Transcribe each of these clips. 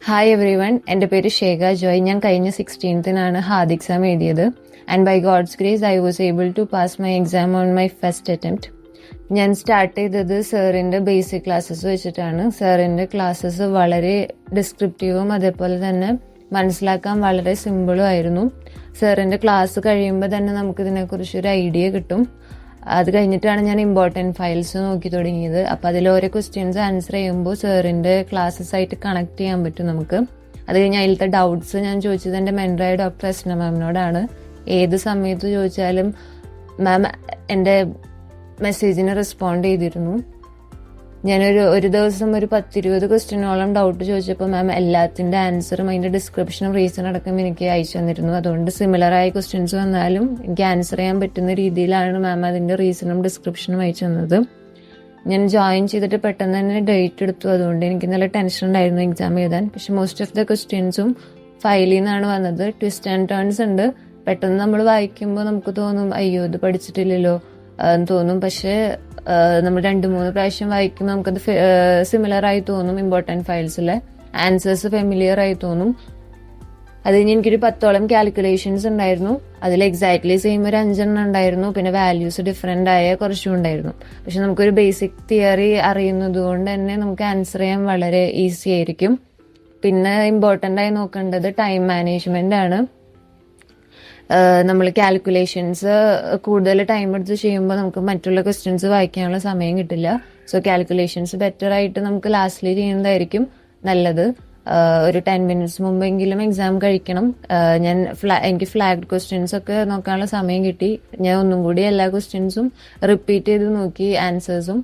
Hi every one, എൻ്റെ പേര് ഷേഖ ജോയ്. ഞാൻ കഴിഞ്ഞ 16th ഹാർഡ് എക്സാം എഴുതിയത്. And by God's grace I was able to pass my exam on my first attempt. ഞാൻ start ചെയ്തത് സാറിൻ്റെ ബേസിക് ക്ലാസ്സസ് വെച്ചിട്ടാണ്. സാറിൻ്റെ ക്ലാസ്സസ് വളരെ ഡിസ്ക്രിപ്റ്റീവും അതേപോലെ തന്നെ മനസ്സിലാക്കാൻ വളരെ സിമ്പിളും ആയിരുന്നു. സാറിൻ്റെ ക്ലാസ് കഴിയുമ്പോൾ തന്നെ നമുക്കിതിനെക്കുറിച്ചൊരു ഐഡിയ കിട്ടും. അത് കഴിഞ്ഞിട്ടാണ് ഞാൻ ഇമ്പോർട്ടൻറ്റ് ഫയൽസ് നോക്കി തുടങ്ങിയത്. അപ്പോൾ അതിൽ ഓരോ ക്വസ്റ്റ്യൻസ് ആൻസർ ചെയ്യുമ്പോൾ സാറിൻ്റെ ക്ലാസ്സസ് ആയിട്ട് കണക്ട് ചെയ്യാൻ പറ്റും നമുക്ക്. അത് കഴിഞ്ഞ് അതിലത്തെ ഡൗട്ട്സ് ഞാൻ ചോദിച്ചത് എൻ്റെ മെൻറ്ററായ ഡോക്ടർ അസ്ന മാമിനോടാണ്. ഏത് സമയത്ത് ചോദിച്ചാലും മാം എൻ്റെ മെസ്സേജിന് റെസ്പോണ്ട് ചെയ്തിരുന്നു. ഞാനൊരു ദിവസം ഒരു 10-20 ക്വസ്റ്റ്യനോളം ഡൗട്ട് ചോദിച്ചപ്പോൾ മാം എല്ലാത്തിൻ്റെ ആൻസറും അതിൻ്റെ ഡിസ്ക്രിപ്ഷനും റീസൺ അടക്കം എനിക്ക് അയച്ചു തന്നിരുന്നു. അതുകൊണ്ട് സിമിലറായ ക്വസ്റ്റ്യൻസ് വന്നാലും എനിക്ക് ആൻസർ ചെയ്യാൻ പറ്റുന്ന രീതിയിലാണ് മാം അതിൻ്റെ റീസണും ഡിസ്ക്രിപ്ഷനും അയച്ചു തന്നത്. ഞാൻ ജോയിൻ ചെയ്തിട്ട് പെട്ടെന്ന് തന്നെ ഡേറ്റ് എടുത്തു. അതുകൊണ്ട് എനിക്ക് നല്ല ടെൻഷൻ ഉണ്ടായിരുന്നു എക്സാം എഴുതാൻ. പക്ഷെ മോസ്റ്റ് ഓഫ് ദ ക്വസ്റ്റ്യൻസും ഫയലിൽ നിന്നാണ് വന്നത്. ട്വിസ്റ്റ് ആൻഡ് ടേൺസ് ഉണ്ട്. പെട്ടെന്ന് നമ്മൾ വായിക്കുമ്പോൾ നമുക്ക് തോന്നും അയ്യോ ഇത് പഠിച്ചിട്ടില്ലല്ലോ എന്ന് തോന്നും. പക്ഷേ നമ്മൾ 2-3 പ്രാവശ്യം വായിക്കുമ്പോൾ നമുക്കത് സിമിലർ ആയി തോന്നും. ഇമ്പോർട്ടൻറ്റ് ഫയൽസിലെ ആൻസേഴ്സ് ഫെമിലിയർ ആയി തോന്നും. അത് കഴിഞ്ഞ് എനിക്കൊരു 10ഓളം കാൽക്കുലേഷൻസ് ഉണ്ടായിരുന്നു. അതിൽ എക്സാക്ട്ലി സെയിം ഒരു 5 ഉണ്ടായിരുന്നു. പിന്നെ വാല്യൂസ് ഡിഫറെൻ്റ് ആയ കുറച്ചും ഉണ്ടായിരുന്നു. പക്ഷെ നമുക്കൊരു ബേസിക് തിയറി അറിയുന്നത് കൊണ്ട് തന്നെ നമുക്ക് ആൻസർ ചെയ്യാൻ വളരെ ഈസി ആയിരിക്കും. പിന്നെ ഇമ്പോർട്ടൻ്റ് ആയി നോക്കേണ്ടത് ടൈം മാനേജ്മെൻ്റ് ആണ്. നമ്മൾ കാൽക്കുലേഷൻസ് കൂടുതൽ ടൈം എടുത്ത് ചെയ്യുമ്പോൾ നമുക്ക് മറ്റുള്ള ക്വസ്റ്റ്യൻസ് വായിക്കാനുള്ള സമയം കിട്ടില്ല. സോ കാൽക്കുലേഷൻസ് ബെറ്റർ ആയിട്ട് നമുക്ക് ലാസ്റ്റിൽ ചെയ്യുന്നതായിരിക്കും നല്ലത്. ഒരു 10 minutes മുമ്പെങ്കിലും എക്സാം കഴിക്കണം. എനിക്ക് ഫ്ലാഗ്ഡ് ക്വസ്റ്റ്യൻസ് ഒക്കെ നോക്കാനുള്ള സമയം കിട്ടി. ഞാൻ ഒന്നും കൂടി എല്ലാ ക്വസ്റ്റ്യൻസും റിപ്പീറ്റ് ചെയ്ത് നോക്കി ആൻസേഴ്സും.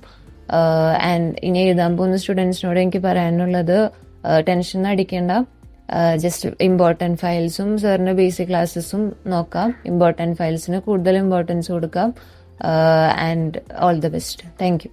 ആൻഡ് ഇനി എഴുതാൻ പോകുന്ന സ്റ്റുഡൻസിനോട് എനിക്ക് പറയാനുള്ളത് ടെൻഷൻ അടിക്കേണ്ട. ജസ്റ്റ് ഇമ്പോർട്ടൻറ്റ് ഫയൽസും സാറിൻ്റെ ബേസിക് ക്ലാസ്സസും നോക്കാം. ഇമ്പോർട്ടൻറ്റ് ഫയൽസിന് കൂടുതൽ ഇമ്പോർട്ടൻസ് കൊടുക്കാം. And all the best. Thank you.